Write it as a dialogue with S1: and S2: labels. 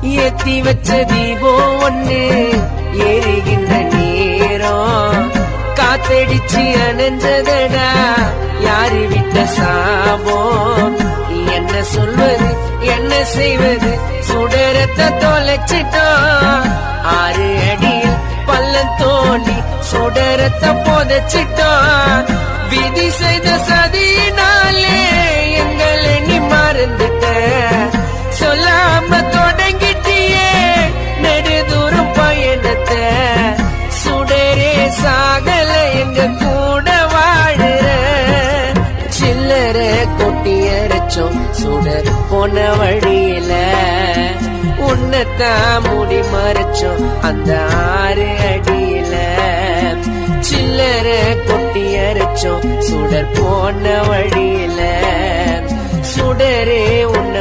S1: ஏத்தி வச்ச தீபம் ஒண்ணு ஏறுகின்ற நேரம் காத்தடிச்சு அணைஞ்சதடா யாரு விட்ட சாபம். என்ன சொல்வது என்ன செய்வது சுடரத்தை தொலைச்சிட்டோம். 6 அடியில் பள்ளம் தோண்டி சுடரத்தை புதைச்சிட்டோம். விதி செய்த சதியினாலே எங்களை நீ மறந்துட்ட. சொல்லாம தொடங்கிட்டியே நெடுதூரம் பயணத்தை. சுடரே சாகல எங்க கூட வாழுற. சில்லற கொட்டி அரைச்சோம் சுடர் போன வழியில. உன்னத்தான் மூடி மறைச்சோம் அந்த 6 அடியில. சில்லற கொட்டி அரைச்சோம் சுடர் போன வழியில. சுடரே உன்ன